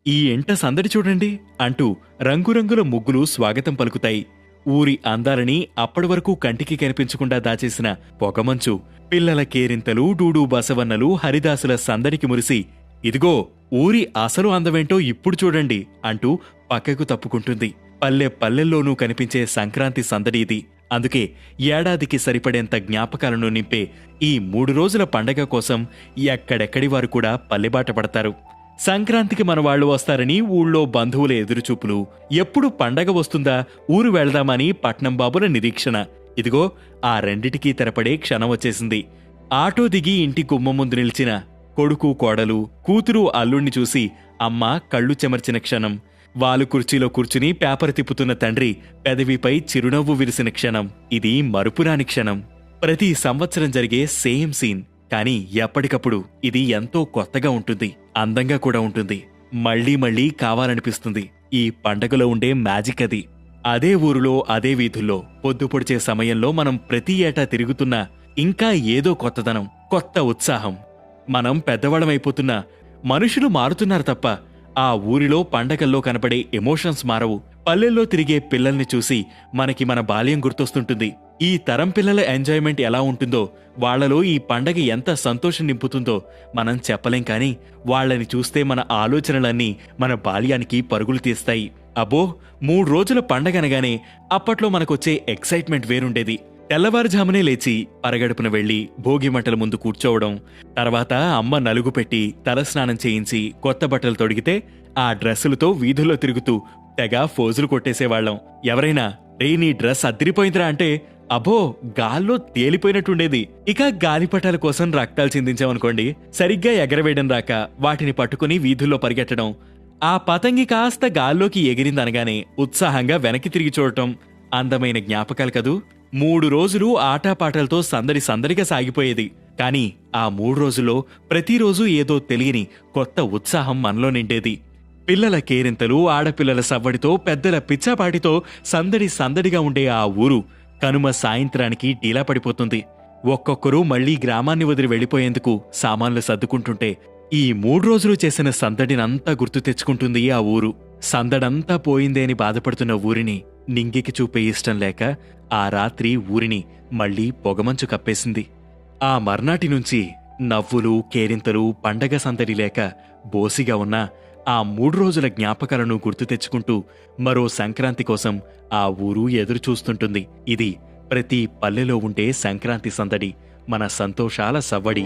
ఈ ఎంట సందడి చూడండి అంటూ రంగురంగుల ముగ్గులు స్వాగతం పలుకుతాయి. ఊరి అందాలని అప్పటివరకు కంటికి కనిపించకుండా దాచేసిన పొగమంచు, పిల్లల కేరింతలు, డూడూ బసవన్నలు, హరిదాసుల సందడికి మురిసి ఇదిగో ఊరి అసలు అందమేంటో ఇప్పుడు చూడండి అంటూ పక్కకు తప్పుకుంటుంది. పల్లె పల్లెల్లోనూ కనిపించే సంక్రాంతి సందడి ఇది. అందుకే ఏడాదికి సరిపడేంత జ్ఞాపకాలను నింపే ఈ 3 రోజుల పండగ కోసం ఎక్కడెక్కడి వారు కూడా పల్లెబాట పడతారు. సంక్రాంతికి మన వాళ్ళు వస్తారని ఊళ్ళో బంధువుల ఎదురుచూపులు, ఎప్పుడు పండగ వస్తుందా ఊరు వెళ్దామని పట్నం బాబుల నిరీక్షణ. ఇదిగో ఆ రెండిటికీ తెరపడే క్షణం వచ్చేసింది. ఆటో దిగి ఇంటి గుమ్మం ముందు నిలిచిన కొడుకు కోడలు, కూతురు అల్లుణ్ణి చూసి అమ్మ కళ్ళు చెమర్చిన క్షణం, వాలు కుర్చీలో కూర్చుని పేపర్ తిప్పుతున్న తండ్రి పెదవిపై చిరునవ్వు విరిసిన క్షణం. ఇది మరుపురాని క్షణం. ప్రతి సంవత్సరం జరిగే సేమ్ సీన్, కానీ ఎప్పటికప్పుడు ఇది ఎంతో కొత్తగా ఉంటుంది, అందంగా కూడా ఉంటుంది. మళ్లీ మళ్లీ కావాలనిపిస్తుంది. ఈ పండగలో ఉండే మ్యాజిక్ అది. అదే ఊరిలో అదే వీధుల్లో పొద్దుపొడిచే సమయంలో మనం ప్రతి ఏటా తిరుగుతున్నా ఇంకా ఏదో కొత్తదనం, కొత్త ఉత్సాహం. మనం పెద్దవాళ్ళమైపోతున్నా మనుషులు మారుతున్నారు తప్ప ఆ ఊరిలో పండగల్లో కనపడే ఎమోషన్స్ మారవు. పల్లెల్లో తిరిగే పిల్లల్ని చూసి మనకి మన బాల్యం గుర్తొస్తుంటుంది. ఈ తరం పిల్లల ఎంజాయ్మెంట్ ఎలా ఉంటుందో, వాళ్లలో ఈ పండగ ఎంత సంతోషం నింపుతుందో మనం చెప్పలేం. కానీ వాళ్లని చూస్తే మన ఆలోచనలన్నీ మన బాల్యానికి పరుగులు తీస్తాయి. అబ్బో 3 రోజుల పండగనగానే అప్పట్లో మనకొచ్చే ఎక్సైట్మెంట్ వేరుండేది. తెల్లవారుజామునే లేచి పరగడుపున వెళ్లి భోగిమంటల ముందు కూర్చోవడం, తర్వాత అమ్మ నలుగు పెట్టి తలస్నానం చేయించి కొత్త బట్టలు తొడిగితే ఆ డ్రెస్సులతో వీధుల్లో తిరుగుతూ తెగ ఫోజులు కొట్టేసేవాళ్లం. ఎవరైనా రే నీ డ్రెస్ అదిరిపోయిందిరా అంటే అబ్బో గాల్లో తేలిపోయినట్టుండేది. ఇక గాలిపటాల కోసం రక్తాలు చిందించామనుకోండి, సరిగ్గా ఎగరవేయడం రాక వాటిని పట్టుకుని వీధుల్లో పరిగెట్టడం, ఆ పతంగి కాస్త గాల్లోకి ఎగిరిందనగానే ఉత్సాహంగా వెనక్కి తిరిగి చూడటం అందమైన జ్ఞాపకాలు కదూ. 3 రోజులు ఆటాపాటలతో సందడి సందడిగా సాగిపోయేది. కాని ఆ 3 రోజుల్లో ప్రతిరోజు ఏదో తెలియని కొత్త ఉత్సాహం మనలో నిండేది. పిల్లల కేరింతలు, ఆడపిల్లల సవ్వడితో, పెద్దల పిచ్చాపాటితో సందడి సందడిగా ఉండే ఆ ఊరు కనుమ సాయంత్రానికి డీలా పడిపోతుంది. ఒక్కొక్కరూ మళ్లీ గ్రామాన్ని వదిలి వెళ్లిపోయేందుకు సామాన్లు సర్దుకుంటుంటే ఈ 3 రోజులు చేసిన సందడినంతా గుర్తు తెచ్చుకుంటుంది ఆ ఊరు. సందడంతా పోయిందే అని బాధపడుతున్న ఊరిని నింగికి చూపే ఇష్టం లేక ఆ రాత్రి ఊరిని మళ్లీ పొగమంచు కప్పేసింది. ఆ మర్నాటి నుంచి నవ్వులు, కేరింతలు, పండగ సందడి లేక బోసిగా ఉన్న ఆ 3 రోజుల జ్ఞాపకాలను గుర్తు తెచ్చుకుంటూ మరో సంక్రాంతి కోసం ఆ ఊరు ఎదురుచూస్తుంటుంది. ఇది ప్రతి పల్లెలో ఉండే సంక్రాంతి సందడి, మన సంతోషాల సవ్వడి.